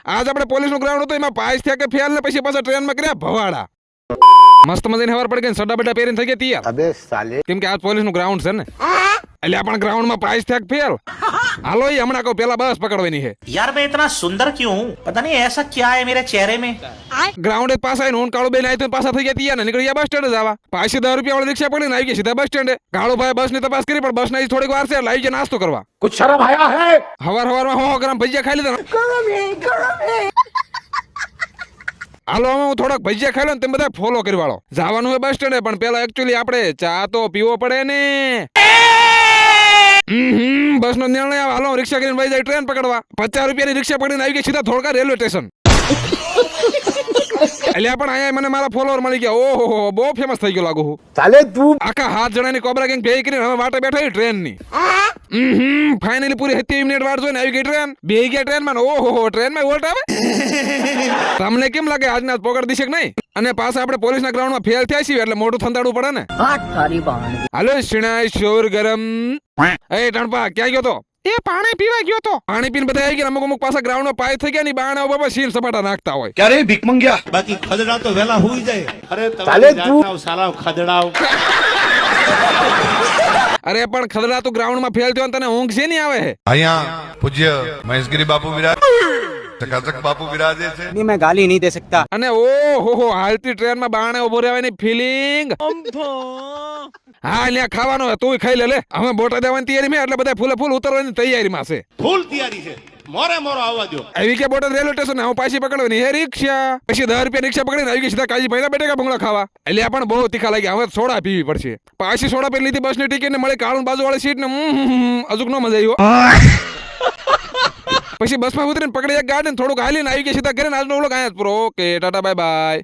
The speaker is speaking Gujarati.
આજ આપણે પોલીસનું ગ્રાઉન્ડ હતું એમાં પાસ થયા કે ફેલ ને પછી પાછા ટ્રેનમાં કર્યા ભવાડા મસ્ત મજાની હવાર પડી ગઈ સડા બડા પહેરીને થઈ ગયા તૈયાર अबे साले કેમ કે આજ પોલીસનું ગ્રાઉન્ડ છે ને એટલે આપણ ગ્રાઉન્ડમાં પાસ થયા કે ફેલ હાલો એ હમણાં કહું પેલા બસ પકડવાની છે यार मैं इतना सुंदर क्यों हूँ पता नहीं ऐसा क्या है मेरे चेहरे में ગ્રાઉન્ડ પાસ આવીને હું કાળો બેન આવી તો પાછા થઈ ગયા તૈયાર ને નીકળી ગયા બસ સ્ટેન્ડ જવા પાછી 10 રૂપિયા વાળી રિક્ષા પડીને આવી ગયા સીધા બસ સ્ટેન્ડે કાળો ભાઈ બસ ની તપાસ કરી પણ બસ ના થોડીક વાર છે લાવી જાય નાસ્તો કરવા कुछ शर्म आया है હવારમાં હો ગ્રામ ભજીયા ખાઈ લીધા હાલો અમે હું થોડાક ભજીયા ખાઈ લો ને તમે બધા ફોલો કરી વાળો જવાનું હોય બસ સ્ટેન્ડે પણ પેલા એકચ્યુઅલી આપણે ચા તો પીવો પડે ને બસ નો નિર્ણય આવે હાલો રિક્ષા કરીને ભાઈ જાય ટ્રેન પકડવા 50 રૂપિયાની રિક્ષા પકડીને આવી ગયા સીધા ધોળકા રેલવે સ્ટેશન એટલે પણ અહીંયા મને મારા ફોલોવર મળી ગયા ઓહો બહુ ફેમસ થઈ ગયો લાગુ હું साले तू આખા 7 જણાની કોબરા ગેંગ ભેગી કરીને હવે વાટે બેઠા ટ્રેન ની ફાઇનલી પૂરી 70 મિનિટ વાર જોઈને આવી ગઈ ટ્રેન બેહી ગયા ટ્રેન માં ઓહો ટ્રેન માં વોલ્ટ આવે તમને કેમ લાગે આજના પકડ દીશે કે નહીં અને પાછા આપણે પોલીસના ગ્રાઉન્ડમાં ફેલ થયા છીએ એટલે મોટું થંદાડવું પડે ને હાલો શિણાય શોર ગરમ એ ટણપા ક્યાં ગયો તો એ પાણી પીવા ગયો તો પાણી પીને બધા આવી ગયા અમુક પાછા ગ્રાઉન્ડમાં પાય થઈ ગયા ની બાણા બાબા સીન સપાટા નાખતા હોય क्या रे भीख मंगिया બાકી ખદડા તો વેલા હુઈ જાય. અરે સાલે તમારી તું- જાતના સાલા ખદડાઓ. અરે પણ ખદડા તું ગ્રાઉન્ડમાં ફેલ થયો ને તને ઊંઘ છે નહીં આવે અહીંયા પૂજ્ય મહેશગીરી બાપુ વિરાજ ચકાચક બાપુ વિરાજે છે अभी मैं गाली नहीं दे सकता। અને ઓહો હાલતી ટ્રેનમાં બાણે ઉભો રહેવાની ફીલિંગ હા એટલે ખાવાનો હોય તું ખાઈ લે અમે બોટા દેવાની તૈયારી એટલે બધા ફૂલે ફૂલ ઉતરવાની તૈયારીમાં છે ફૂલ તૈયારી છે. મોરે મોરો આવવા દો. આવી કે બોટાદ રેલવે સ્ટેશન હું પાછી પકડવાની હે રિક્ષા પછી 10 રૂપિયા રિક્ષા પકડીને આવી ગઈ સીધા કાજી ભાઈના બેટેકા ભૂંગળા ખાવા એટલે આ પણ બહુ તીખા લાગ્યા હવે સોડા પીવી પડશે પાછી સોડા પી લીધી બસની ટિકિટ ને મળી કાળું બાજુ વાળી સીટ ને અજુક નો મજા આવ્યો પછી બસમાં ઉતરીને પકડી એક ગાડી થોડુંક હાલીને આવી ગયા સીધા ઘરે આજનો વ્લોગ આયા જ પૂરો ઓકે ટાટા બાય બાય